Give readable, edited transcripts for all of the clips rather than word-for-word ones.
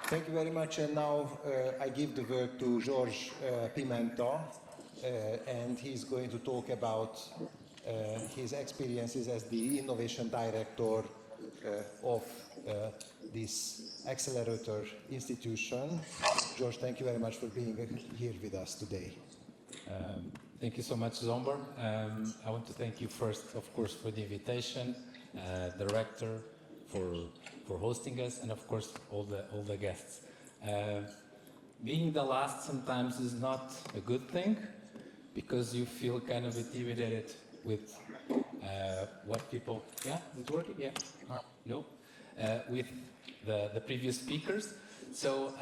Thank you very much. And now I give the word to Jorge Pimenta, and he's going to talk about his experiences as the innovation director of this accelerator institution. Jorge, thank you very much for being here with us today. Thank you so much, Zomber. I want to thank you first, of course, for the invitation, director, for hosting us, and of course all the guests. Being the last sometimes is not a good thing, because you feel kind of intimidated with what people. Yeah, is it working? Yeah. No. With the previous speakers. So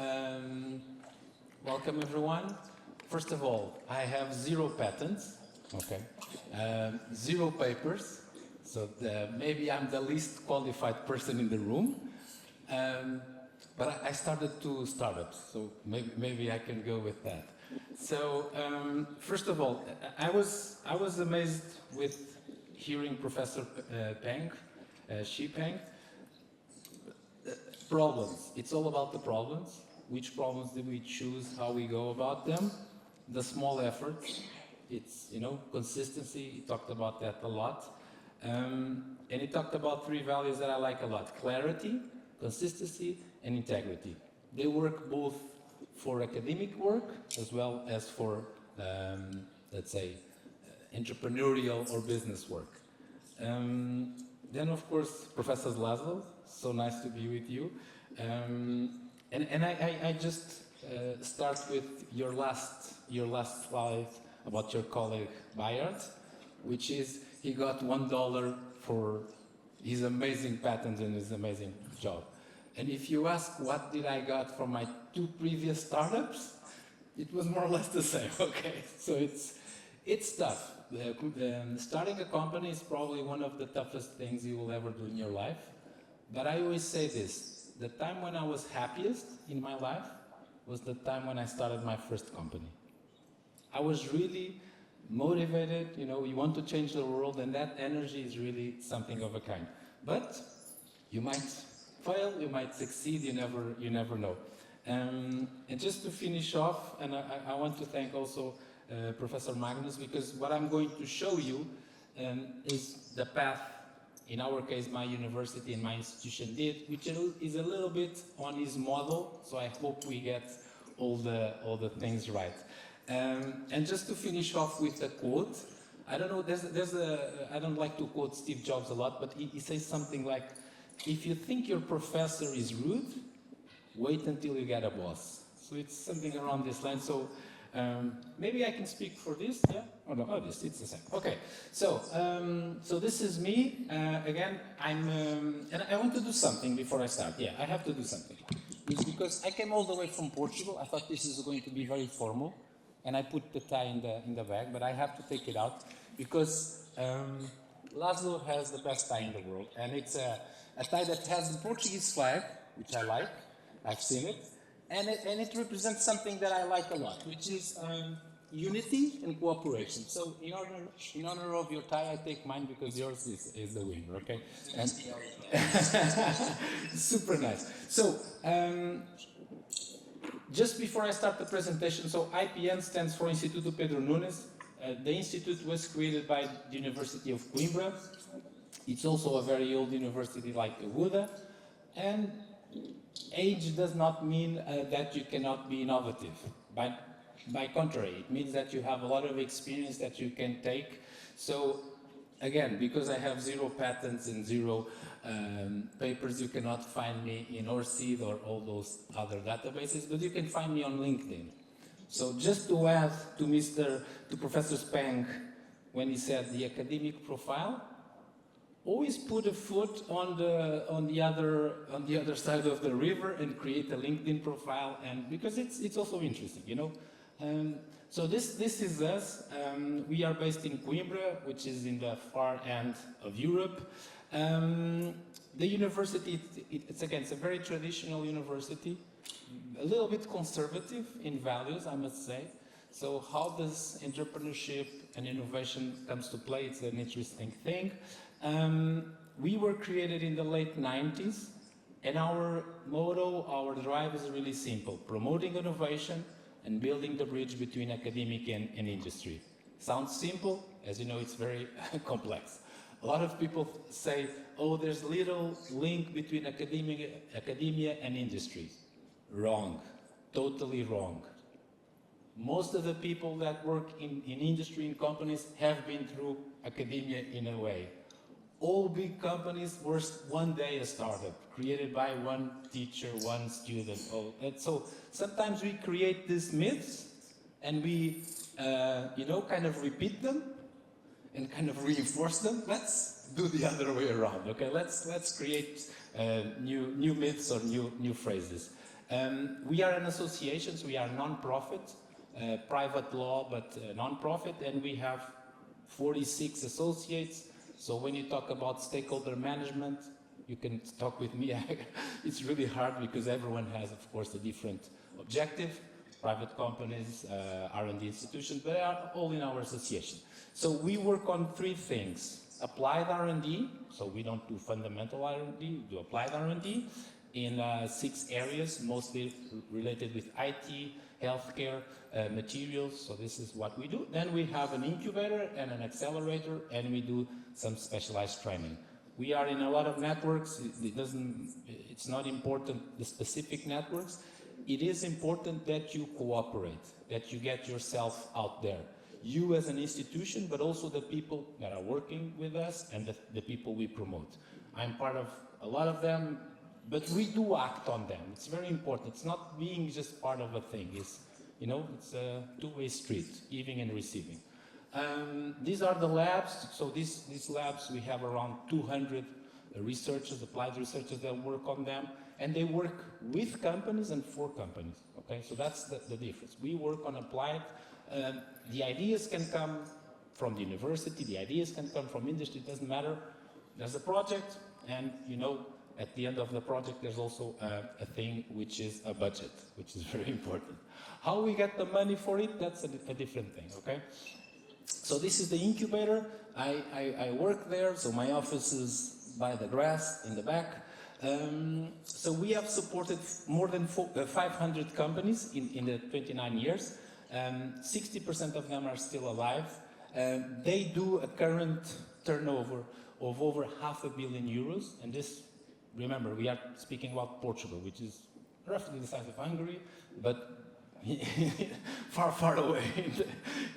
welcome everyone. First of all, I have 0 patents. Okay. 0 papers. So maybe I'm the least qualified person in the room, but I started 2 startups, so maybe I can go with that. So first of all, I was amazed with hearing Professor Peng Shi. Problems. It's all about the problems. Which problems do we choose? How we go about them? The small efforts. It's consistency. He talked about that a lot. And he talked about 3 values that I like a lot: clarity, consistency, and integrity. They work both for academic work as well as for, let's say, entrepreneurial or business work. Then, of course, Professor László, so nice to be with you. And I just start with your last slide about your colleague Bayard, which is he got $1 for his amazing patent and his amazing job. And if you ask what did I got from my 2 previous startups, it was more or less the same. Okay, so it's tough. Starting a company is probably one of the toughest things you will ever do in your life. But I always say this: the time when I was happiest in my life was the time when I started my first company. I was really motivated, you want to change the world, and that energy is really something of a kind. But you might fail, you might succeed, you never know. And just to finish off, and I want to thank also Professor Magnus, because what I'm going to show you is the path, in our case, my university and my institution did, which is a little bit on his model, so I hope we get all the things right. And just to finish off with a quote, I don't know, I don't like to quote Steve Jobs a lot, but he says something like, if you think your professor is rude, wait until you get a boss. So it's something around this line. So maybe I can speak for this, yeah? Oh no, it's the same. Okay, so this is me. Again, and I want to do something before I start. Yeah, I have to do something. It's because I came all the way from Portugal. I thought this is going to be very formal. And I put the tie in the bag, but I have to take it out because László has the best tie in the world, and it's a tie that has the Portuguese flag, which I like. I've seen it, and it represents something that I like a lot, which is unity and cooperation. So in honor of your tie, I take mine because yours is the winner. Okay, and super nice. So. Just before I start the presentation, so IPN stands for Instituto Pedro Nunes. The institute was created by the University of Coimbra. It's also a very old university like UBUDA. And age does not mean that you cannot be innovative. By contrary, it means that you have a lot of experience that you can take. So again, because I have 0 patents and 0 papers, you cannot find me in ORCID or all those other databases, but you can find me on LinkedIn. So just to add to Professor Peng, when he said the academic profile, always put a foot on the other side of the river and create a LinkedIn profile, and because it's also interesting, So this is us. We are based in Coimbra, which is in the far end of Europe. The university, it's a very traditional university, a little bit conservative in values, I must say. So how does entrepreneurship and innovation comes to play? It's an interesting thing. We were created in the late 90s, And our motto, our drive is really simple: promoting innovation and building the bridge between academic and industry. Sounds simple, as you know, it's very complex. A lot of people say, oh, there's little link between academia and industry. Wrong, totally wrong. Most of the people that work in industry, in companies, have been through academia in a way. All big companies were one day a startup, created by one teacher, one student. Oh, and so sometimes we create these myths and we, kind of repeat them and kind of reinforce them. Let's do the other way around, okay? Let's create new myths or new phrases. We are an association, so we are non-profit, private law, but non-profit, and we have 46 associates. So when you talk about stakeholder management, you can talk with me. It's really hard because everyone has, of course, a different objective. Private companies, R&D institutions, but they are all in our association. So we work on three things: applied R&D, so we don't do fundamental R&D, we do applied R&D in 6 areas, mostly related with IT, healthcare, materials, so this is what we do. Then we have an incubator and an accelerator, and we do some specialized training. We are in a lot of networks. It's not important, the specific networks. It is important that you cooperate, that you get yourself out there. You as an institution, but also the people that are working with us and the people we promote. I'm part of a lot of them, but we do act on them. It's very important. It's not being just part of a thing. It's a two-way street, giving and receiving. These are the labs. So these labs, we have around 200 researchers, applied researchers that work on them, and they work with companies and for companies. Okay, so that's the difference. We work on applied. The ideas can come from the university. The ideas can come from industry. It doesn't matter. There's a project, and at the end of the project, there's also a thing which is a budget, which is very important. How we get the money for it, that's a different thing, okay? So this is the incubator. I work there, so my office is by the grass in the back. So we have supported more than 500 companies in the 29 years. 60% of them are still alive. They do a current turnover of over €500 million, and this, remember, we are speaking about Portugal, which is roughly the size of Hungary, but far, far away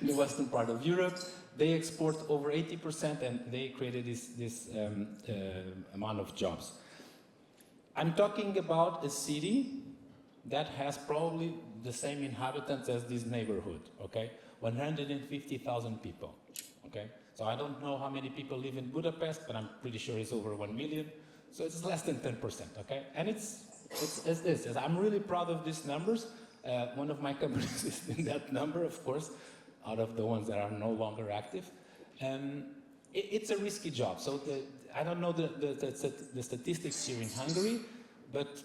in the western part of Europe. They export over 80%, and they created this amount of jobs. I'm talking about a city that has probably the same inhabitants as this neighborhood, okay? 150,000 people, okay? So I don't know how many people live in Budapest, but I'm pretty sure it's over 1 million. So it's less than 10%, okay? And it's this. I'm really proud of these numbers. One of my companies is in that number, of course, out of the ones that are no longer active. It's a risky job. So I don't know the statistics here in Hungary, but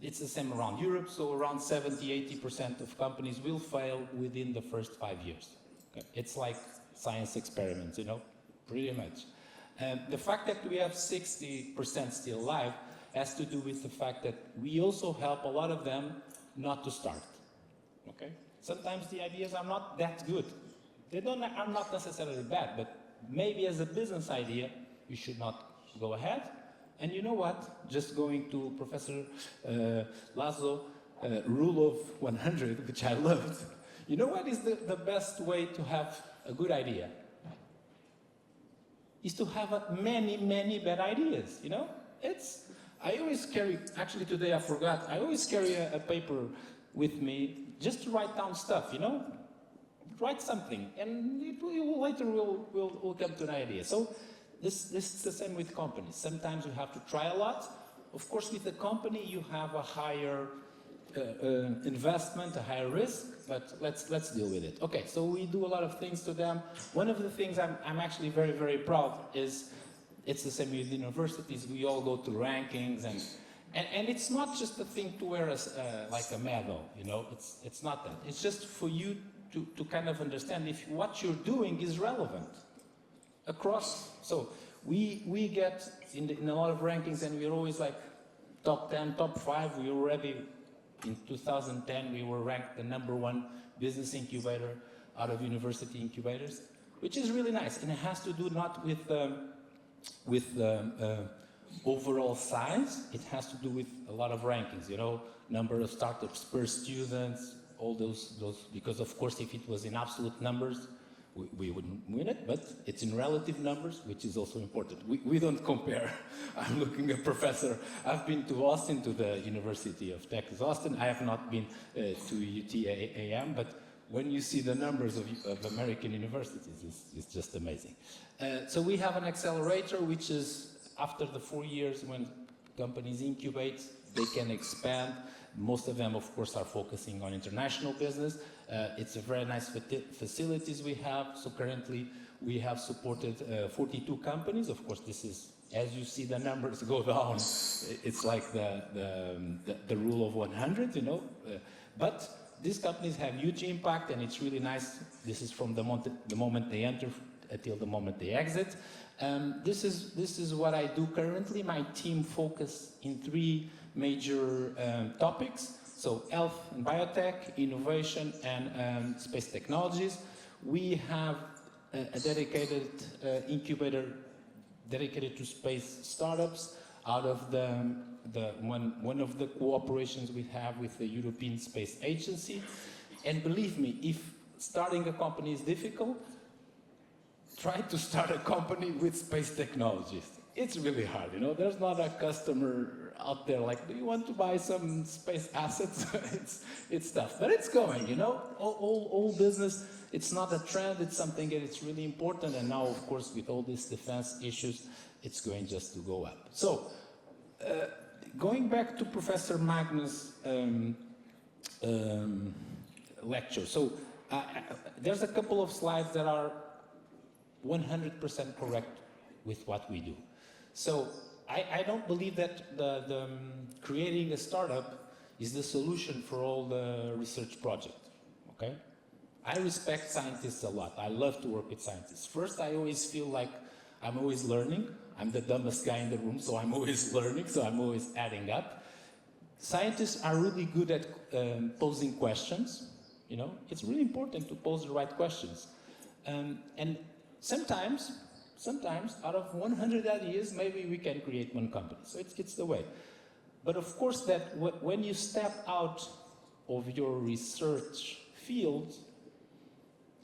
it's the same around Europe. So around 70–80% of companies will fail within the first 5 years. Okay? It's like science experiments, pretty much. The fact that we have 60% still alive has to do with the fact that we also help a lot of them not to start. Okay? Sometimes the ideas are not that good. Are not necessarily bad, but maybe as a business idea, you should not go ahead. And you know what? Just going to Professor László, rule of 100, which I loved. You know what is the best way to have a good idea? Is to have many, many bad ideas, I always carry, actually today I forgot, I always carry a paper with me just to write down stuff, Write something, and later we'll come to an idea. So this is the same with companies. Sometimes you have to try a lot. Of course, with the company, you have a higher investment, a higher risk, but let's deal with it. Okay, so we do a lot of things to them. One of the things I'm actually very, very proud is, it's the same with universities. We all go through rankings, and it's not just a thing to wear like a medal, It's not that. It's just for you to kind of understand if what you're doing is relevant across. So we get in a lot of rankings, and we're always like, top 10, top 5. We already, in 2010, we were ranked the #1 business incubator out of university incubators, which is really nice. And it has to do not with overall size, it has to do with a lot of rankings, you know, number of startups per students, all those, because of course if it was in absolute numbers, we wouldn't win it, but it's in relative numbers, which is also important. We don't compare. I'm looking at Professor. I've been to Austin, to the University of Texas Austin. I have not been to UT-AM, but when you see the numbers of American universities, it's just amazing. So we have an accelerator, which is after the 4 years when companies incubate, they can expand. Most of them, of course, are focusing on international business. It's a very nice facilities we have. So currently we have supported 42 companies. Of course, this is, as you see the numbers go down, it's like the rule of 100, you know. But these companies have huge impact, and it's really nice. This is from the moment they enter until the moment they exit. This is what I do currently. My team focus in 3 major topics. So health and biotech, innovation, and space technologies. We have a dedicated incubator dedicated to space startups out of one of the cooperations we have with the European Space Agency. And believe me, if starting a company is difficult, try to start a company with space technologies. It's really hard, you know. There's not a customer out there like, do you want to buy some space assets? it's tough, but it's going, you know. All business, it's not a trend, it's something that it's really important. And now, of course, with all these defense issues, it's going just to go up. So, going back to Professor Magnus' lecture. So, there's a couple of slides that are 100% correct with what we do. So I don't believe that the creating a startup is the solution for all the research projects, okay? I respect scientists a lot. I love to work with scientists. First, I always feel like I'm always learning. I'm the dumbest guy in the room, so I'm always learning, so I'm always adding up. Scientists are really good at posing questions, you know? It's really important to pose the right questions. And sometimes, out of 100 ideas, maybe we can create one company. So it's the way. But of course, that when you step out of your research field,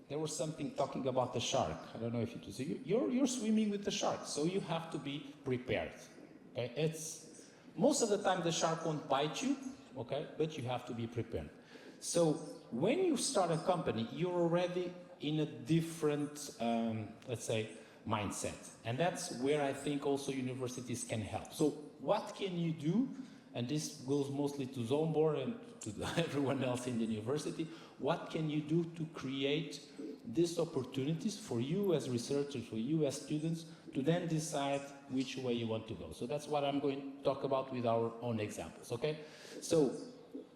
there was something talking about the shark. I don't know if it was. You're swimming with the shark, so you have to be prepared. Okay? It's most of the time the shark won't bite you, okay? But you have to be prepared. So when you start a company, you're already in a different, let's say, mindset. And that's where I think also universities can help. So what can you do? And this goes mostly to Zombor and to everyone else in the university. What can you do to create these opportunities for you as researchers, for you as students, to then decide which way you want to go? So that's what I'm going to talk about with our own examples, okay? So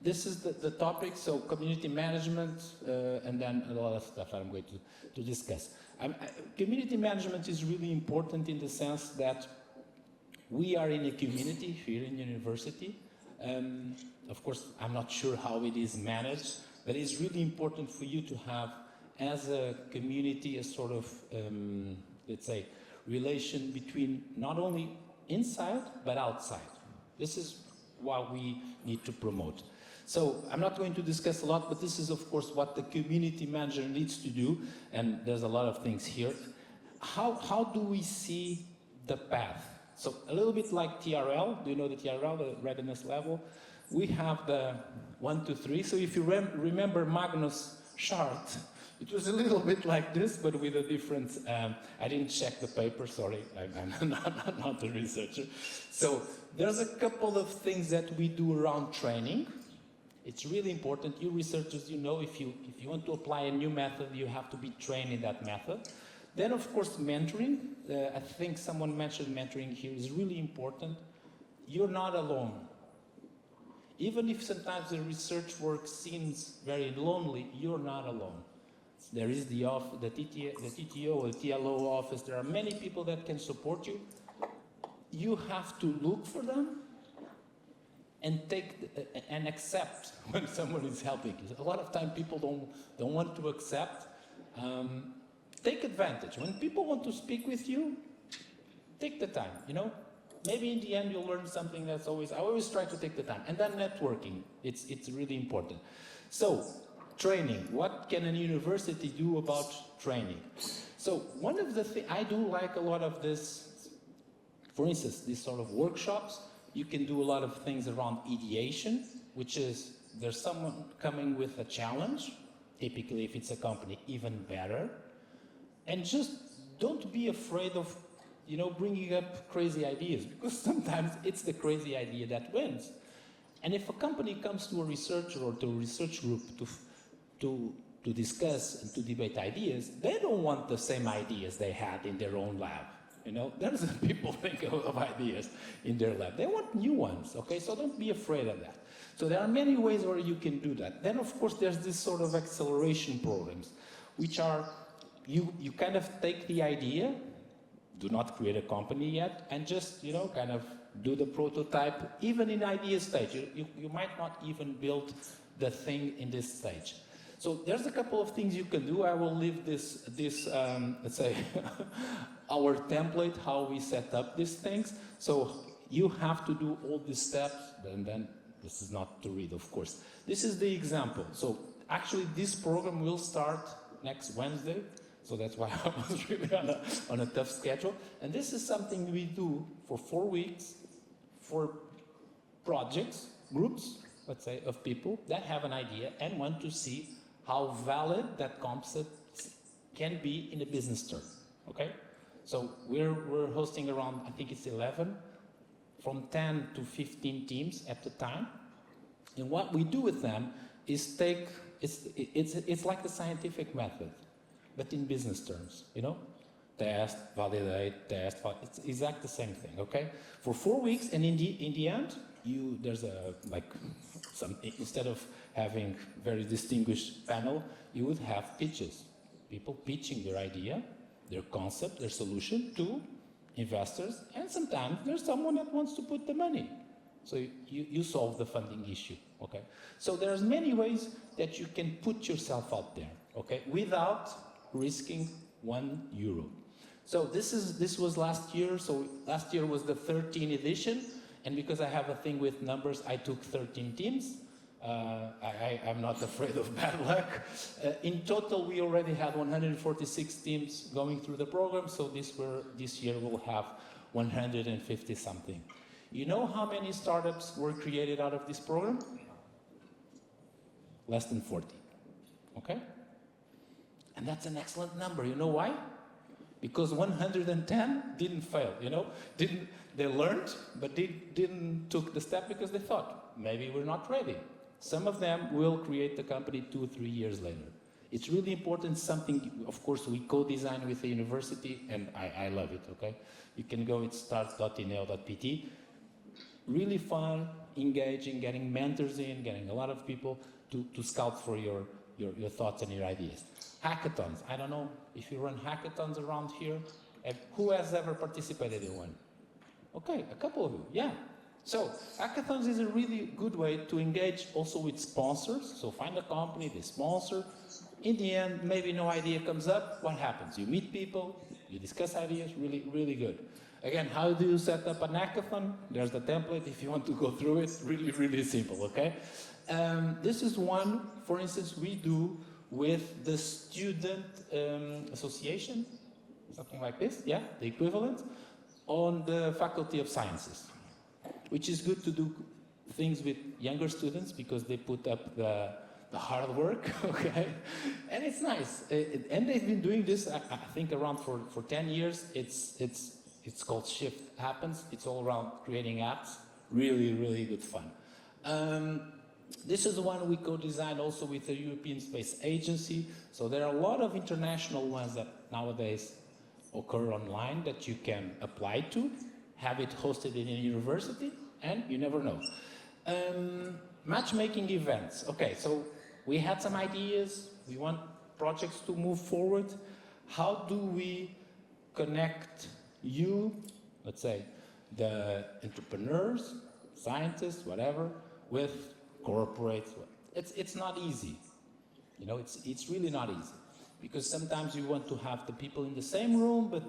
this is the topic, so community management, and then a lot of stuff I'm going to discuss. Community management is really important in the sense that we are in a community here in university. Of course, I'm not sure how it is managed, but it's really important for you to have, as a community, a sort of, let's say, relation between not only inside, but outside. This is what we need to promote. So I'm not going to discuss a lot, but this is, of course, what the community manager needs to do, and there's a lot of things here. How do we see the path? So a little bit like TRL. Do you know the TRL, the readiness level? We have the 1, 2, 3. So if you remember Magnus' chart, it was a little bit like this, but with a different, I didn't check the paper, sorry, I'm not a researcher. So there's a couple of things that we do around training. It's really important. You researchers, you know, if you want to apply a new method, you have to be trained in that method. Then, of course, mentoring. I think someone mentioned mentoring here is really important. You're not alone. Even if sometimes the research work seems very lonely, you're not alone. There is the TTO or TLO office. There are many people that can support you. You have to look for them, and and accept when someone is helping you. A lot of time people don't want to accept. Take advantage. When people want to speak with you, take the time, you know? Maybe in the end you'll learn something I always try to take the time. And then networking, it's really important. So, training. What can a university do about training? So, one of the things, I do like a lot of this, for instance, these sort of workshops. You can do a lot of things around ideation, which is there's someone coming with a challenge, typically if it's a company, even better. And just don't be afraid of, you know, bringing up crazy ideas, because sometimes it's the crazy idea that wins. And if a company comes to a researcher or to a research group to discuss and to debate ideas, they don't want the same ideas they had in their own lab. You know, there's people think of ideas in their lab. They want new ones, okay? So don't be afraid of that. So there are many ways where you can do that. Then, of course, there's this sort of acceleration programs, which are, you kind of take the idea, do not create a company yet, and just, you know, kind of do the prototype, even in idea stage. You might not even build the thing in this stage. So there's a couple of things you can do. I will leave this let's say, our template, how we set up these things. So you have to do all these steps, and then this is not to read, of course. This is the example. So actually this program will start next Wednesday. So that's why I was really on a tough schedule. And this is something we do for 4 weeks for projects, groups, let's say, of people that have an idea and want to see how valid that concept can be in a business term, okay? So we're hosting around, I think it's 11, from 10 to 15 teams at the time. And what we do with them is it's like the scientific method, but in business terms, you know? Test, validate, test, it's exactly the same thing, okay? For 4 weeks, and in the end, there's instead of having very distinguished panel, you would have pitches. People pitching their idea, their concept, their solution to investors, and sometimes there's someone that wants to put the money. So you solve the funding issue, okay? So there's many ways that you can put yourself out there, okay? Without risking €1. So this was last year, so last year was the 13th edition, and because I have a thing with numbers, I took 13 teams. I'm not afraid of bad luck. In total, we already had 146 teams going through the program, so this year we'll have 150 something. You know how many startups were created out of this program? Less than 40, okay? And that's an excellent number. You know why? Because 110 didn't fail, you know? They learned, but they didn't took the step because they thought, maybe we're not ready. Some of them will create the company 2 or 3 years later. It's really important, something, of course, we co-design with the university, and I love it, okay? You can go at start.ineo.pt. Really fun, engaging, getting mentors in, getting a lot of people to scout for your thoughts and your ideas. Hackathons. I don't know if you run hackathons around here. Who has ever participated in one? Okay, a couple of you, yeah. So, hackathons is a really good way to engage also with sponsors. So find a company, they sponsor. In the end, maybe no idea comes up. What happens? You meet people, you discuss ideas, really, really good. Again, how do you set up an hackathon? There's the template if you want to go through it. Really, really simple, okay? This is one, for instance, we do with the student association, something like this, yeah, the equivalent, on the Faculty of Sciences, which is good to do things with younger students because they put up the hard work, okay? And it's nice. And they've been doing this, I think, around for 10 years. It's called Shift Happens. It's all around creating apps. Really, really good fun. This is the one we co-designed also with the European Space Agency. So there are a lot of international ones that nowadays occur online that you can apply to, have it hosted in a university, and you never know. Matchmaking events. Okay, so we had some ideas. We want projects to move forward. How do we connect you, let's say, the entrepreneurs, scientists, whatever, with corporates. It's not easy. You know, it's really not easy. Because sometimes you want to have the people in the same room, but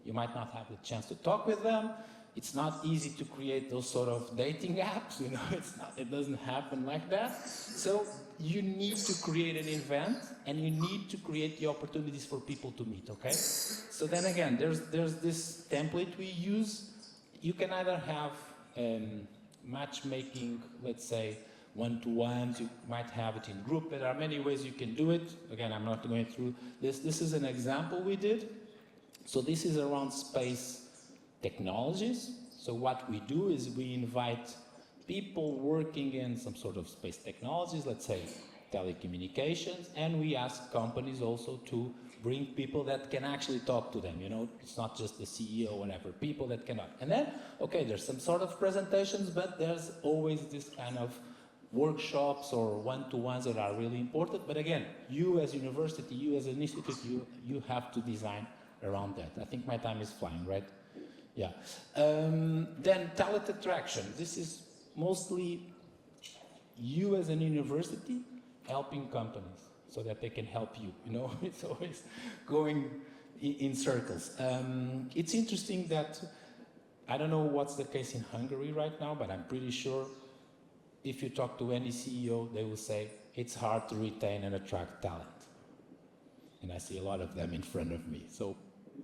you might not have the chance to talk with them. It's not easy to create those sort of dating apps, you know, it doesn't happen like that. So you need to create an event, and you need to create the opportunities for people to meet, okay? So then again, there's this template we use. You can either have matchmaking, let's say, one-to-ones, you might have it in group. There are many ways you can do it. Again, I'm not going through this. This is an example we did. So this is around space technologies. So what we do is we invite people working in some sort of space technologies, let's say telecommunications, and we ask companies also to bring people that can actually talk to them, you know, it's not just the CEO or whatever, people that cannot. And then, okay, there's some sort of presentations, but there's always this kind of workshops or one-to-ones that are really important. But again, you as university, you as an institute, you have to design around that. I think my time is flying, right? Yeah. Then talent attraction. This is mostly you as an university helping companies so that they can help you. You know, it's always going in circles. It's interesting that, I don't know what's the case in Hungary right now, but I'm pretty sure if you talk to any CEO, they will say it's hard to retain and attract talent. And I see a lot of them in front of me. So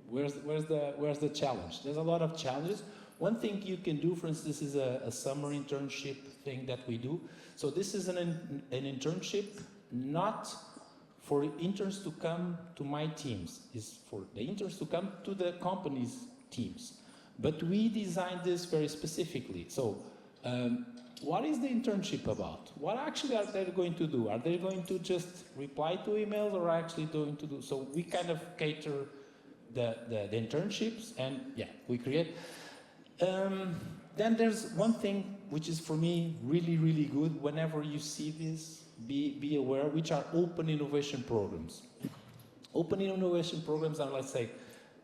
where's the challenge? There's a lot of challenges. One thing you can do, for instance, is a summer internship thing that we do. So this is an internship not for interns to come to my teams, it's for the interns to come to the company's teams. But we designed this very specifically. So what is the internship about? What actually are they going to do? Are they going to just reply to emails, or are actually going to do? So we kind of cater the internships, and yeah, we create. Then there's one thing which is for me really, really good. Whenever you see this, be aware, which are open innovation programs. Open innovation programs are, let's say,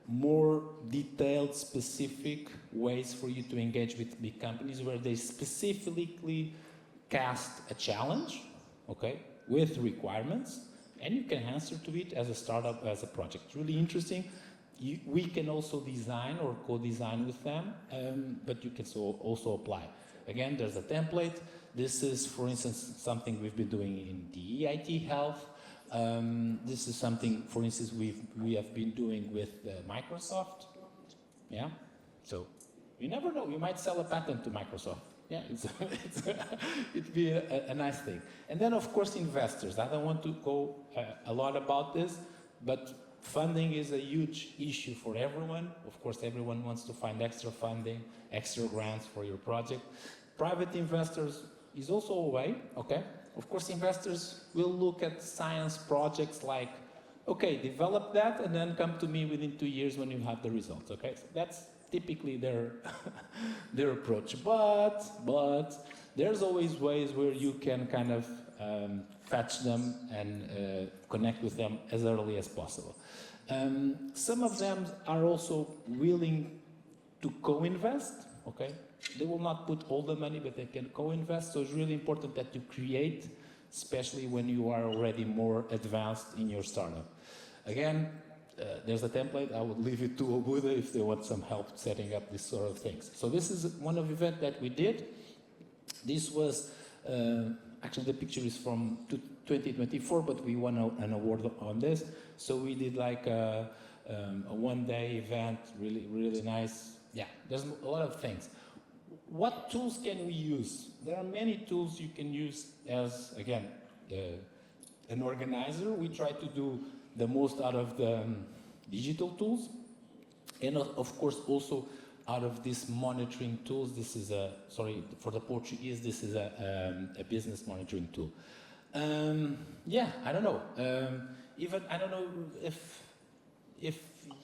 more detailed, specific ways for you to engage with big companies where they specifically cast a challenge, okay, with requirements, and you can answer to it as a startup, as a project. Really interesting. We can also design or co-design with them, but you can also apply. Again, there's a template. This is, for instance, something we've been doing in the EIT Health. This is something, for instance, we have been doing with Microsoft. Yeah, so you never know. You might sell a patent to Microsoft. Yeah, it'd be a nice thing. And then, of course, investors. I don't want to go a lot about this, but funding is a huge issue for everyone. Of course, everyone wants to find extra funding, extra grants for your project. Private investors is also a way, okay? Of course, investors will look at science projects like, okay, develop that and then come to me within 2 years when you have the results, okay? So that's typically their approach. But there's always ways where you can kind of fetch them and connect with them as early as possible. Some of them are also willing to co-invest, okay? They will not put all the money, but they can co-invest. So it's really important that you create, especially when you are already more advanced in your startup. Again, there's a template. I would leave it to Óbudai if they want some help setting up this sort of things. So this is one of the events that we did. This was, actually the picture is from 2024, but we won an award on this. So we did like a one-day event, really, really nice. Yeah, there's a lot of things. What tools can we use? There are many tools you can use as, again, an organizer. We try to do the most out of the digital tools, and of course also out of these monitoring tools. This is a, sorry for the Portuguese, this is a business monitoring tool. Yeah, I don't know. Even, I don't know if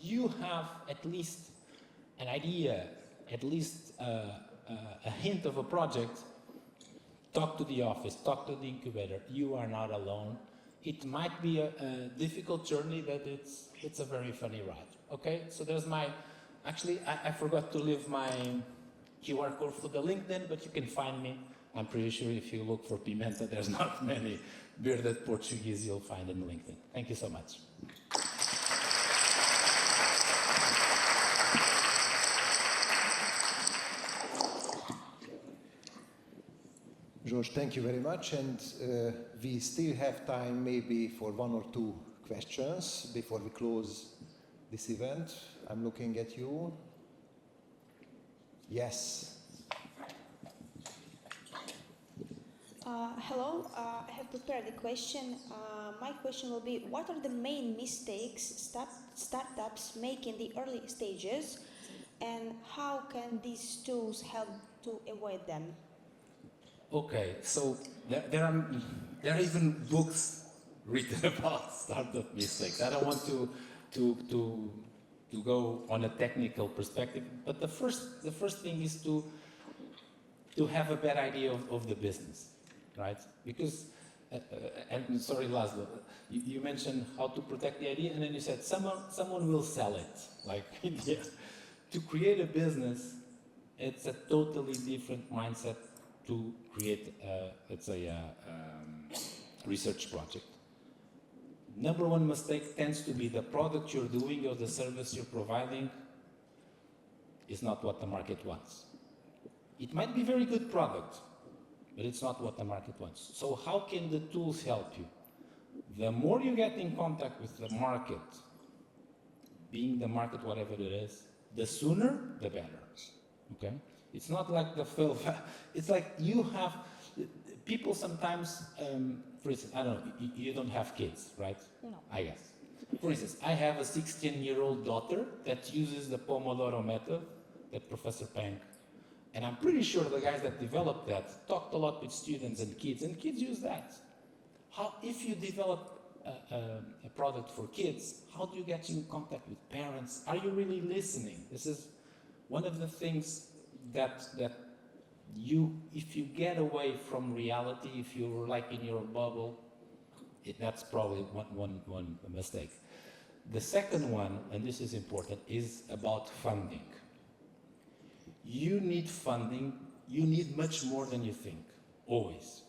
you have at least an idea, at least a hint of a project, talk to the office, talk to the incubator. You are not alone. It might be a difficult journey, but it's a very funny ride. Okay, so there's my, actually I forgot to leave my QR code for the LinkedIn, but you can find me. I'm pretty sure if you look for Pimenta, there's not many bearded Portuguese you'll find in LinkedIn. Thank you so much. George, thank you very much, and we still have time maybe for one or two questions before we close this event. I'm looking at you. Yes. Hello, I have prepared a question. My question will be, what are the main mistakes startups make in the early stages, and how can these tools help to avoid them? Okay, so there are even books written about startup mistakes. I don't want to go on a technical perspective, but the first thing is to have a better idea of the business, right? Because and sorry, László, you mentioned how to protect the idea, and then you said someone will sell it. Like, yeah. To create a business, it's a totally different mindset to create, let's say, a research project. Number one mistake tends to be the product you're doing or the service you're providing is not what the market wants. It might be a very good product, but it's not what the market wants. So how can the tools help you? The more you get in contact with the market, being the market, whatever it is, the sooner, the better, okay? It's not like the fail. It's like you have, people sometimes, for instance, I don't know, you don't have kids, right? No. I guess. For instance, I have a 16-year-old daughter that uses the Pomodoro method that Professor Peng, and I'm pretty sure the guys that developed that talked a lot with students and kids use that. How, if you develop a product for kids, how do you get in contact with parents? Are you really listening? This is one of the things that you, if you get away from reality, if you're like in your bubble, that's probably one mistake. The second one, and this is important, is about funding. You need funding, you need much more than you think, always.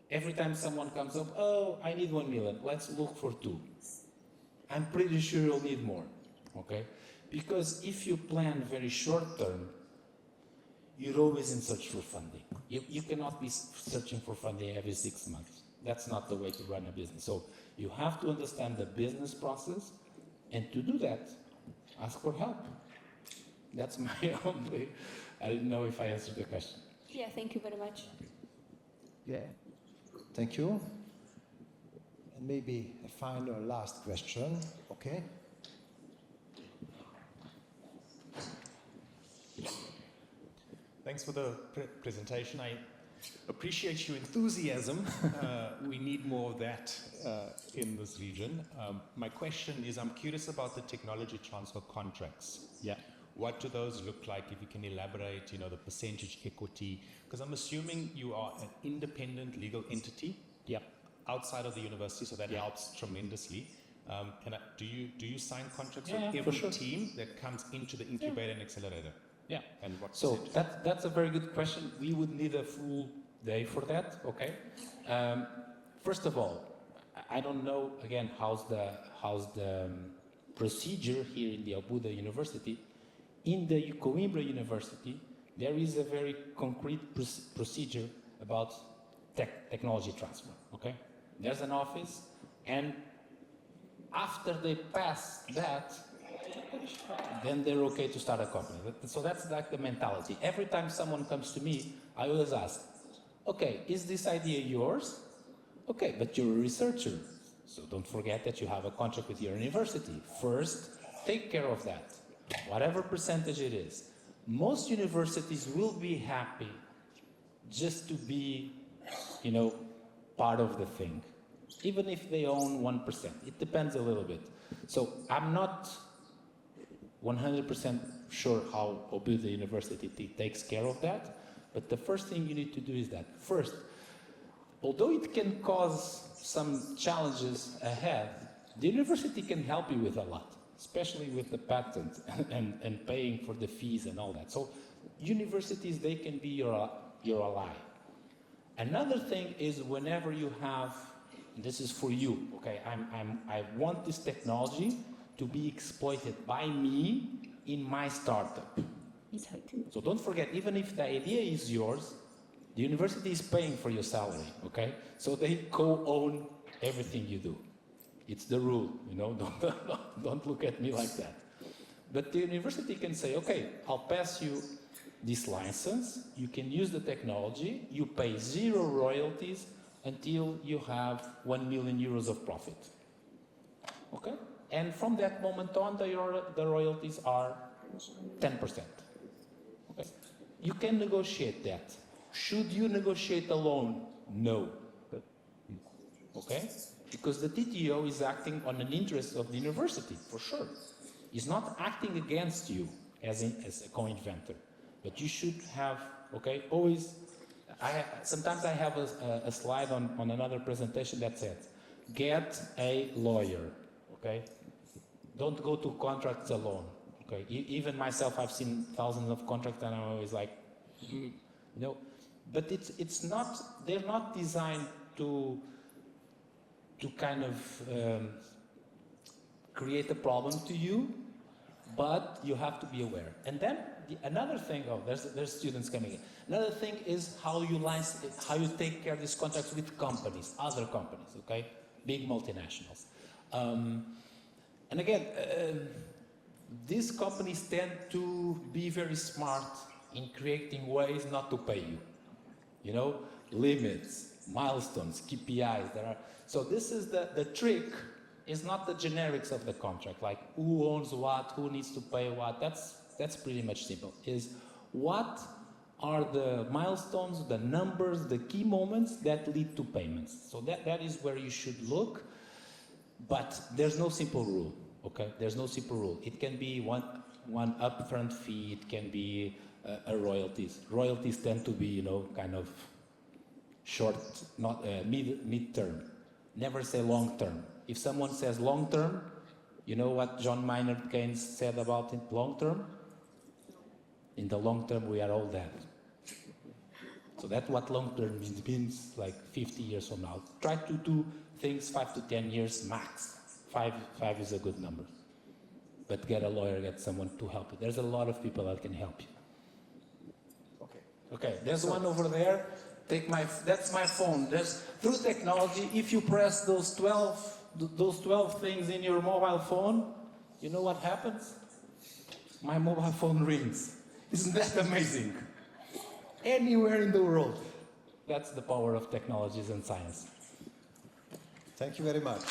Every time someone comes up, oh, I need 1 million, let's look for 2. I'm pretty sure you'll need more, okay? Because if you plan very short term, you're always in search for funding. You cannot be searching for funding every 6 months. That's not the way to run a business. So you have to understand the business process, and to do that, ask for help. That's my only, I didn't know if I answered the question. Yeah, thank you very much. Yeah. Thank you. And maybe a final last question, okay? Thanks for the presentation. I appreciate your enthusiasm. We need more of that in this region. My question is, I'm curious about the technology transfer contracts. Yeah. What do those look like? If you can elaborate, the percentage equity, because I'm assuming you are an independent legal entity. Yeah. Outside of the university, so that helps tremendously. Do you sign contracts Yeah, with for every sure. team that comes into the incubator and accelerator? Yeah. And what So percentage? that's a very good question. We would need a full day for that, okay? First of all, I don't know, again, how's the procedure here in the Óbudai University. In the Coimbra University, there is a very concrete procedure about technology transfer, okay? There's an office, and after they pass that, then they're okay to start a company. So that's like the mentality. Every time someone comes to me, I always ask, okay, is this idea yours? Okay, but you're a researcher, so don't forget that you have a contract with your university. First, take care of that, whatever percentage it is. Most universities will be happy just to be, part of the thing, even if they own 1%. It depends a little bit. So I'm not 100% sure how Óbudai University takes care of that, but the first thing you need to do is that. First, although it can cause some challenges ahead, the university can help you with a lot, especially with the patent and paying for the fees and all that. So universities, they can be your ally. Another thing is whenever you have, this is for you, okay, I want this technology to be exploited by me in my startup. So don't forget, even if the idea is yours, the university is paying for your salary, okay? So they co-own everything you do. It's the rule, you know, don't look at me like that. But the university can say, okay, I'll pass you this license, you can use the technology, you pay 0 royalties until you have 1 million euros of profit. Okay? And from that moment on, the royalties are 10%. Okay? You can negotiate that. Should you negotiate alone? No. Okay? Because the TTO is acting on an interest of the university, for sure. He's not acting against you as a co-inventor. But you should have, okay, always, sometimes I have a slide on another presentation that says, get a lawyer, okay? Don't go to contracts alone, okay? Even myself, I've seen thousands of contracts and I'm always like, you know, but it's not, they're not designed to kind of create a problem to you, but you have to be aware. And then another thing, there's students coming in. Another thing is how you take care of these contracts with companies, other companies, okay? Big multinationals. And again, these companies tend to be very smart in creating ways not to pay you. You know, limits, milestones, KPIs, so this is the trick. Is not the generics of the contract, like who owns what, who needs to pay what. That's pretty much simple. Is what are the milestones, the numbers, the key moments that lead to payments. So that is where you should look, but there's no simple rule, okay? There's no simple rule. It can be one upfront fee, it can be a royalties. Royalties tend to be, you know, kind of short, not mid-term. Never say long-term. If someone says long-term, you know what John Maynard Keynes said about it, long-term? In the long term, we are all dead. So that's what long-term means, like 50 years from now. Try to do things 5 to 10 years max. Five is a good number. But get a lawyer, get someone to help you. There's a lot of people that can help you. Okay, there's one over there. That's my phone. Through technology, if you press those 12 things in your mobile phone, you know what happens? My mobile phone rings. Isn't that amazing? Anywhere in the world. That's the power of technologies and science. Thank you very much.